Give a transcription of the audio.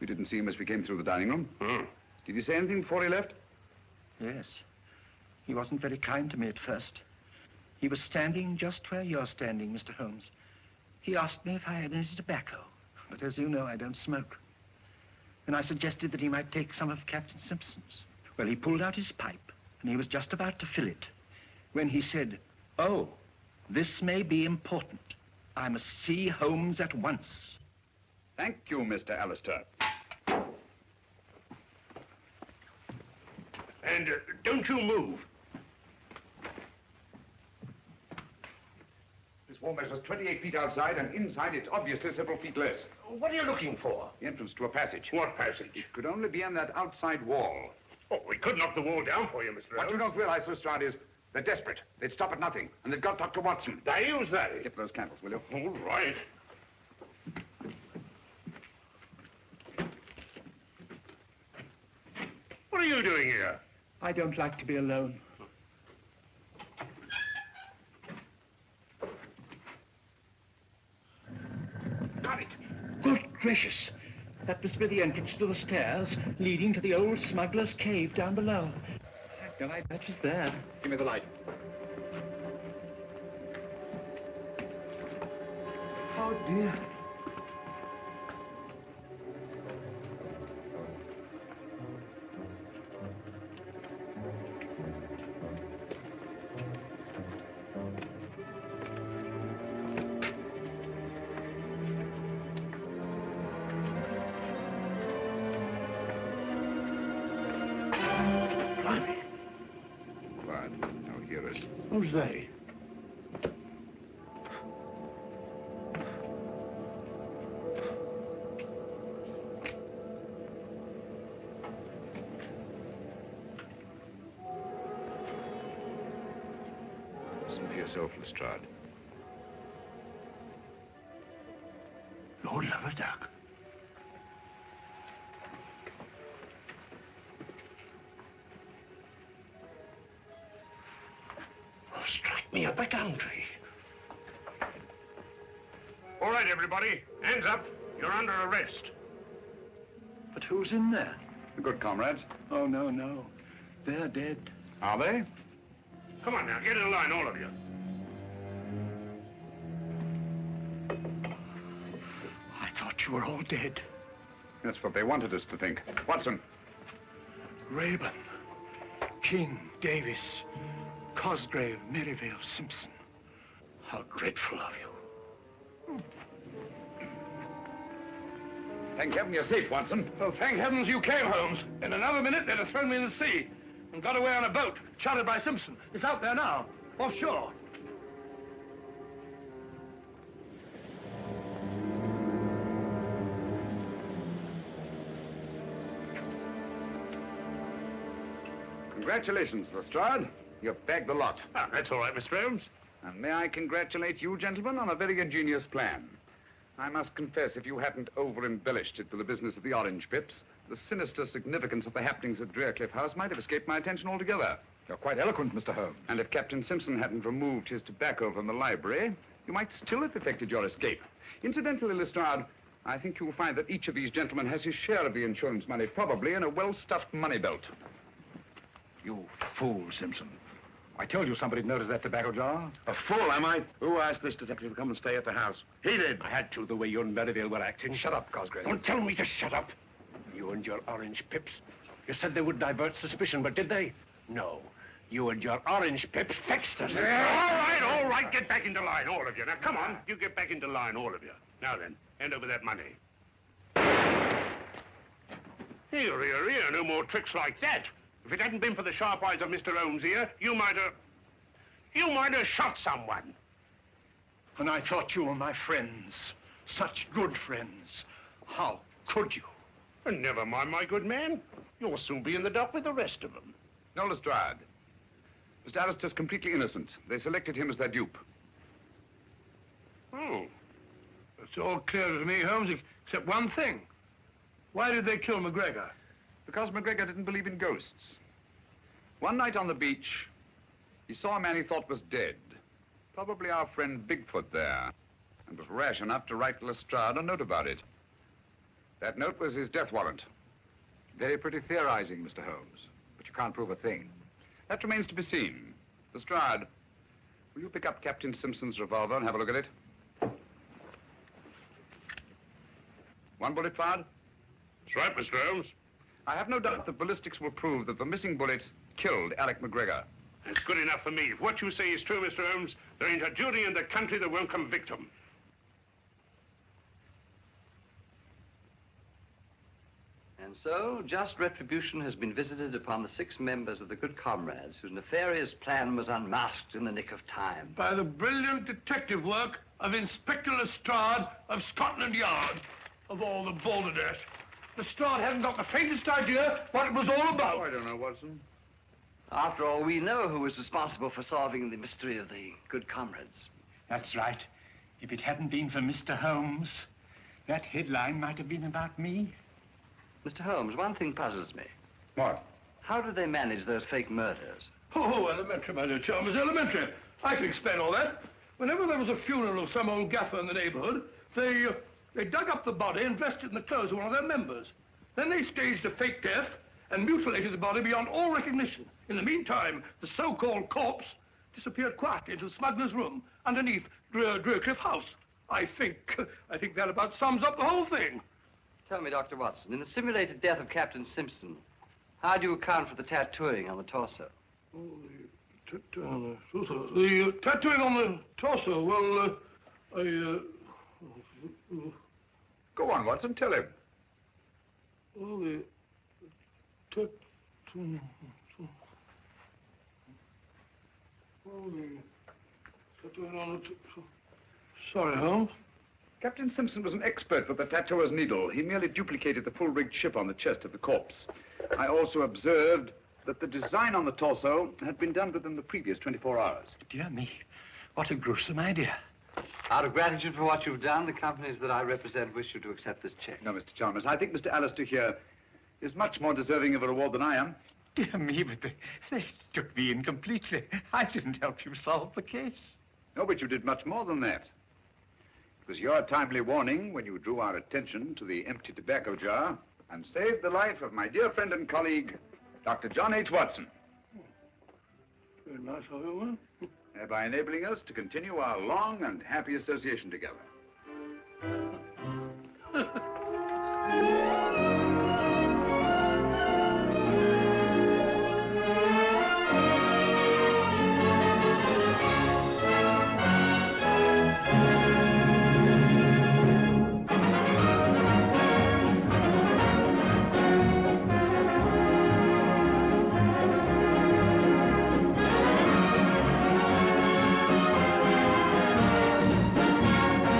We didn't see him as we came through the dining room. Did he say anything before he left? Yes. He wasn't very kind to me at first. He was standing just where you're standing, Mr. Holmes. He asked me if I had any tobacco, but as you know, I don't smoke. And I suggested that he might take some of Captain Simpson's. Well, he pulled out his pipe, and he was just about to fill it, when he said, "Oh, this may be important. I must see Holmes at once." Thank you, Mr. Alistair. And don't you move. This wall measures 28 feet outside, and inside it's obviously several feet less. What are you looking for? The entrance to a passage. What passage? It could only be on that outside wall. Oh, we could knock the wall down for you, Mr. What you don't realize, Lestrade, is they're desperate. They'd stop at nothing, and they've got Dr. Watson. They use that. Get those candles, will you? All right. What are you doing here? I don't like to be alone. Got it. Good gracious. That must be the entrance to the stairs leading to the old smuggler's cave down below. No, I bet was there. Give me the light. Oh, dear. Who's they? Listen for yourself, Lestrade. Lord Laverdac. Strike me up a country. All right, everybody. Hands up. You're under arrest. But who's in there? The good comrades. Oh, no, no. They're dead. Are they? Come on now, get in line, all of you. I thought you were all dead. That's what they wanted us to think. Watson. Rayburn, King, Davis, Cosgrave, Merivale, Simpson. How dreadful of you. Thank heaven you're safe, Watson. Oh, thank heavens you came, Holmes. In another minute, they'd have thrown me in the sea and got away on a boat, chartered by Simpson. It's out there now, offshore. Congratulations, Lestrade. You've bagged the lot. Ah, that's all right, Mr. Holmes. And may I congratulate you, gentlemen, on a very ingenious plan. I must confess, if you hadn't over-embellished it with the business of the orange pips, the sinister significance of the happenings at Drearcliff House might have escaped my attention altogether. You're quite eloquent, Mr. Holmes. And if Captain Simpson hadn't removed his tobacco from the library, you might still have effected your escape. Incidentally, Lestrade, I think you'll find that each of these gentlemen has his share of the insurance money, probably in a well-stuffed money belt. You fool, Simpson. I told you somebody'd noticed that tobacco jar. A fool, am I? Who asked this detective to come and stay at the house? He did. I had to, the way you and Merivale were acting. Shut up, Cosgrave. Don't tell me to shut up. You and your orange pips. You said they would divert suspicion, but did they? No. You and your orange pips fixed us. All right. Get back into line, all of you. Now, come on. You get back into line, all of you. Now then, hand over that money. Here. No more tricks like that. If it hadn't been for the sharp eyes of Mr. Holmes here, you might have shot someone. And I thought you were my friends. Such good friends. How could you? And never mind, my good man. You'll soon be in the dock with the rest of them. No, Lestrade. Mr. Alistair's completely innocent. They selected him as their dupe. Oh. It's all clear to me, Holmes, except one thing. Why did they kill McGregor? Because McGregor didn't believe in ghosts. One night on the beach, he saw a man he thought was dead. Probably our friend Bigfoot there. And was rash enough to write Lestrade a note about it. That note was his death warrant. Very pretty theorizing, Mr. Holmes. But you can't prove a thing. That remains to be seen. Lestrade, will you pick up Captain Simpson's revolver and have a look at it? One bullet fired? That's right, Mr. Holmes. I have no doubt that ballistics will prove that the missing bullet killed Alec McGregor. It's good enough for me. If what you say is true, Mr. Holmes, there ain't a jury in the country that won't convict him. And so, just retribution has been visited upon the 6 members of the Good Comrades whose nefarious plan was unmasked in the nick of time. By the brilliant detective work of Inspector Lestrade of Scotland Yard. Of all the balderdash. Lestrade hadn't got the faintest idea what it was all about. Oh, I don't know, Watson. After all, we know who was responsible for solving the mystery of the Good Comrades. That's right. If it hadn't been for Mr. Holmes, that headline might have been about me. Mr. Holmes, one thing puzzles me. What? How did they manage those fake murders? Oh, elementary, my dear Chalmers, elementary. I can explain all that. Whenever there was a funeral of some old gaffer in the neighborhood, they dug up the body and dressed it in the clothes of one of their members. Then they staged a fake death and mutilated the body beyond all recognition. In the meantime, the so-called corpse disappeared quietly into the smuggler's room underneath Drewcliff House. I think that about sums up the whole thing. Tell me, Dr. Watson, in the simulated death of Captain Simpson, how do you account for the tattooing on the torso? Oh, the tattooing on the torso, well, Go on, Watson, tell him. well, the tattooing on the sorry, Holmes. Captain Simpson was an expert with the tattooer's needle. He merely duplicated the full-rigged ship on the chest of the corpse. I also observed that the design on the torso had been done within the previous 24 hours. Dear me, what a gruesome idea. Out of gratitude for what you've done, the companies that I represent wish you to accept this check. No, Mr. Chalmers, I think Mr. Alistair here is much more deserving of a reward than I am. Dear me, but they took me in completely. I didn't help you solve the case. No, but you did much more than that. It was your timely warning when you drew our attention to the empty tobacco jar and saved the life of my dear friend and colleague, Dr. John H. Watson. Very nice of you, Thereby enabling us to continue our long and happy association together. huh?